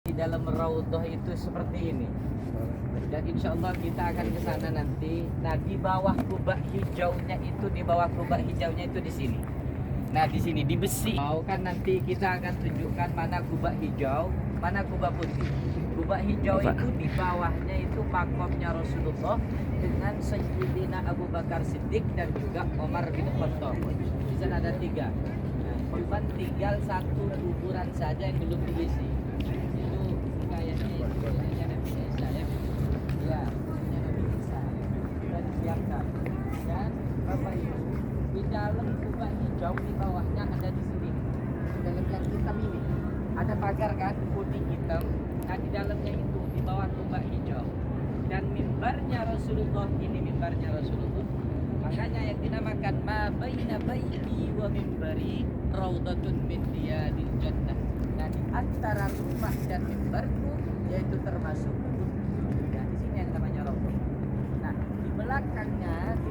Di dalam raudhah itu seperti ini. Dan insya Allah kita akan ke sana nanti. Nah, di bawah kubah hijaunya itu, di sini. Nah, di sini di besi. Mau kan nanti kita akan tunjukkan mana kubah hijau, mana kubah putih. Kubah hijau itu di bawahnya itu makomnya Rasulullah dengan Sayyidina Abu Bakar Siddiq dan juga Umar bin Khattab. Di sana ada 3. Nah, cuman tinggal 1 kuburan saja yang belum diisi. Itu kayaknya Nabi Isa ya. Ya, Nabi Isa sudah disiapkan. Dan Bapak Ibu, di dalam kubah hijau di bawahnya ada di sini. Di dalam yang hitam ini ada pagar kan, putih hitam. Nah, di dalamnya itu di bawah kubah hijau. Dan mimbarnya Rasulullah ini mimbarnya Rasulullah. Makanya yang dinamakan ma baina baiti wa mimbari raudhatun min riyadil jannah. Nah, di antara rumah dan mimbarku yaitu termasuk kebun surga. Di sini yang namanya raudhah. Nah, di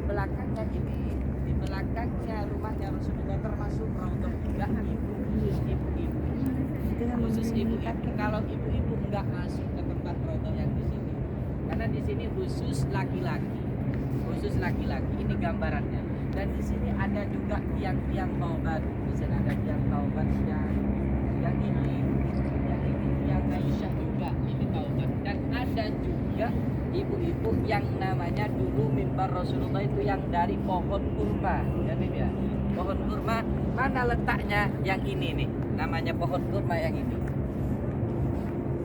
belakangnya ini, di belakangnya rumahnya Rasulullah termasuk raudhah juga. Khusus ibu-ibu. Kalau ibu-ibu enggak masuk ke tempat raudhah yang di sini. Karena di sini khusus laki-laki. Ini gambarannya. Dan di sini ada juga tiang-tiang taubat. Di sini ada tiang taubat yang ini tiang Aisyah juga ini taubat. Dan ada juga ibu-ibu yang namanya dulu mimbar Rasulullah itu yang dari pohon kurma. Ya. Pohon kurma mana letaknya? Yang ini nih. Namanya pohon kurma yang ini.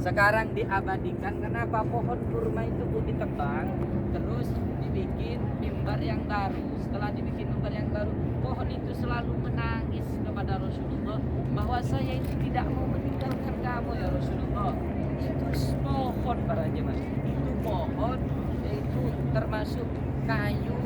Sekarang diabadikan. Kenapa pohon kurma itu pun ditebang, terus dibikin mimbar yang baru. Setelah dibikin mimbar yang baru, pohon itu selalu menangis kepada Rasulullah bahwa saya itu tidak mau meninggalkan kamu ya Rasulullah. Itu pohon para jemaah. Itu pohon, yaitu termasuk kayu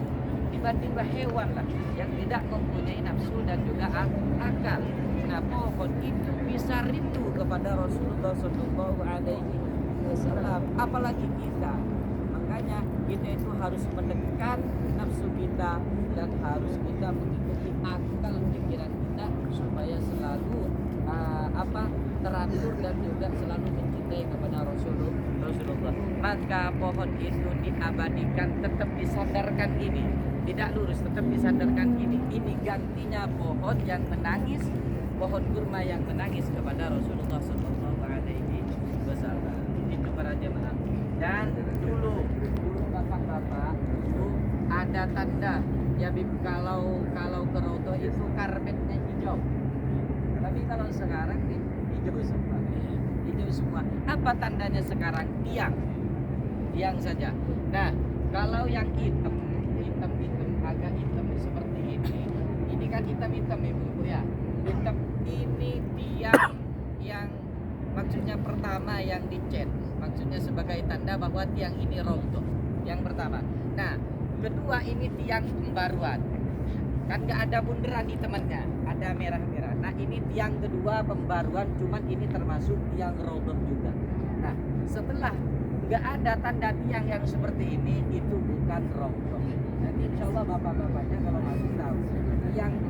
dibanding hewan lah yang tidak mempunyai nafsu dan juga akal. Nah, pohon itu bisa rindu kepada Rasulullah Sallallahu Alaihi Wasallam, apalagi kita. Makanya kita itu harus menekan nafsu kita dan harus kita mengikuti akal pikiran kita supaya selalu teratur dan juga selalu mencintai kepada Rasulullah. Maka pohon itu diabadikan, tetap disandarkan ini, tidak lurus, tetap disandarkan ini. Ini gantinya pohon yang menangis, pohon kurma yang menangis kepada Rasulullah Sallallahu Alaihi Wasallam. Itu para jemaah. Dan dulu bapak-bapak itu ada tanda ya, kalau ke raudhah itu karpetnya hijau. Tapi kalau sekarang nih hijau semua. Apa tandanya sekarang? Tiang saja. Nah, kalau yang hitam agak hitam seperti ini kan hitam ibu ya. Hitam ini tiang yang maksudnya pertama yang dicat, maksudnya sebagai tanda bahwa tiang ini raudhah. Yang pertama. Nah, kedua ini tiang pembaruan. Kan nggak ada bunderan di temannya, ada merah-merah. Nah, ini tiang kedua pembaruan, cuman ini termasuk tiang raudhah juga. Nah, setelah nggak ada tanda tiang yang seperti ini, itu bukan raudhah. Nanti insya Allah bapak-bapaknya kalau masih tahu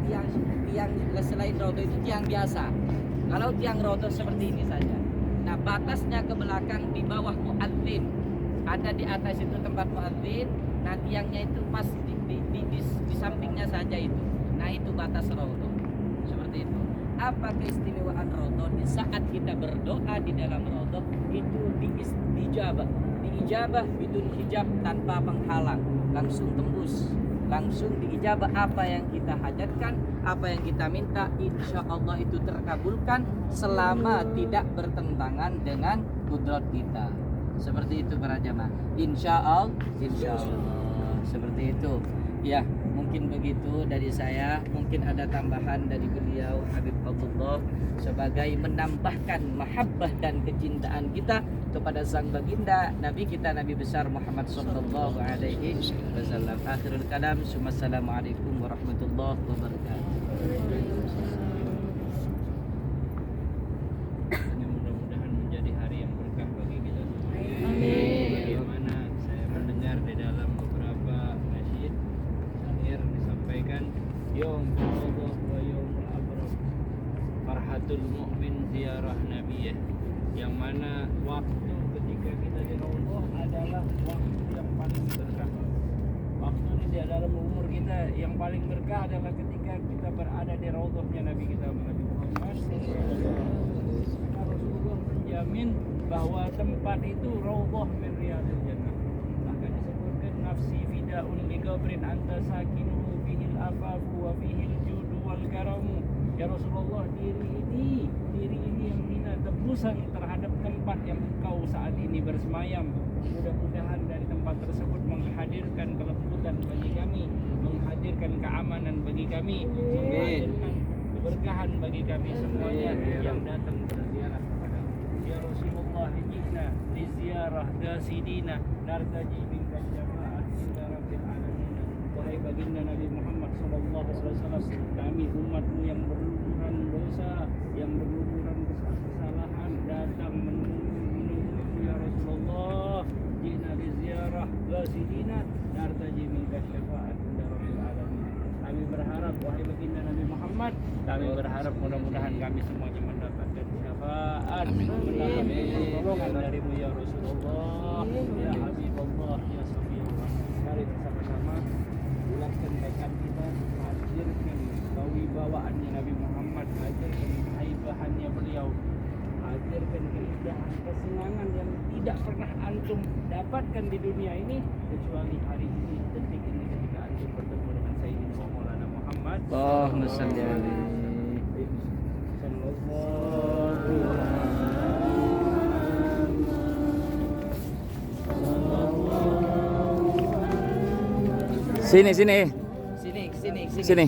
tiang selain raudhah itu tiang biasa. Kalau tiang raudhah seperti ini saja. Nah, batasnya ke belakang di bawah muadzin. Ada di atas itu tempat muadzin. Nah, tiangnya itu pas di sampingnya saja itu. Nah, itu batas raudhah. Seperti itu. Apa keistimewaan raudhah? Di saat kita berdoa di dalam raudhah itu diijabah bidun hijab, tanpa penghalang, langsung tembus, langsung diijabah apa yang kita hajatkan, apa yang kita minta, insya Allah itu terkabulkan selama tidak bertentangan dengan kudrat kita. Seperti itu para jamaah. Insya Allah seperti itu. Ya, mungkin begitu dari saya. Mungkin ada tambahan dari beliau Habib Abdullah sebagai menambahkan mahabbah dan kecintaan kita kepada sang baginda Nabi kita, Nabi besar Muhammad sallallahu alaihi wasallam. Akhirul kalam, assalamualaikum warahmatullahi wabarakatuh. Mudah-mudahan menjadi hari yang berkah bagi kita semua. Amin. Bagaimana saya mendengar di dalam beberapa nasyid syair disampaikan Yom Raudhah wa Yomul Abrah, farhatul mu'min ziarah nabiyah, yang mana waktu ketika kita di Raudhah adalah waktu yang paling berkah. Waktu ini di dalam umur kita yang paling berkah adalah ketika kita berada di Raudhahnya Nabi kita Nabi Muhammad. Rasulullah menjamin bahwa tempat itu Raudhah min riyadil jannah. Bahkan disebutkan nafsi fidaun li qabrin anta sakinuhu fihil afafu wa fihil judu wal karamu. Ya Rasulullah, diri ini yang mina tebusan terhadap tempat yang engkau saat ini bersemayam. Mudah-mudahan dari tempat tersebut menghadirkan kelembutan bagi kami, menghadirkan keamanan bagi kami, menghadirkan keberkahan bagi kami semuanya yang datang berziarah kepada Ya Rasulullah. Jina di ziarah dasidina nartaji minka syafa'at inda rabbil alamin. Wahai baginda Nabi Muhammad sallallahu alaihi wasallam, kami umatmu yang berlumuran dosa, yang berlumuran kesalahan datang menunggu ya Rasulullah. Jina di ziarah dasidina nartaji minka syafa'at inda rabbil alamin. Kami berharap wahai baginda Nabi Muhammad, kami berharap mudah-mudahan kami semuanya mendapatkan syafaat, mendapatkan pertolongan darimu ya Rasulullah, ya Habibullah, ya Safiyullah. Mari bersama-sama bulatkan tekad kita, hadirkan kewibawaannya Nabi Muhammad, hadirkan kehaibahannya beliau, hadirkan keindahan kesenangan yang tidak pernah antum dapatkan di dunia ini kecuali hari ini, detik ini ketika antum bertemu dengan Sayyidina Maulana Muhammad. Allahumma shalli alaihi. Sini. Sini. Sini.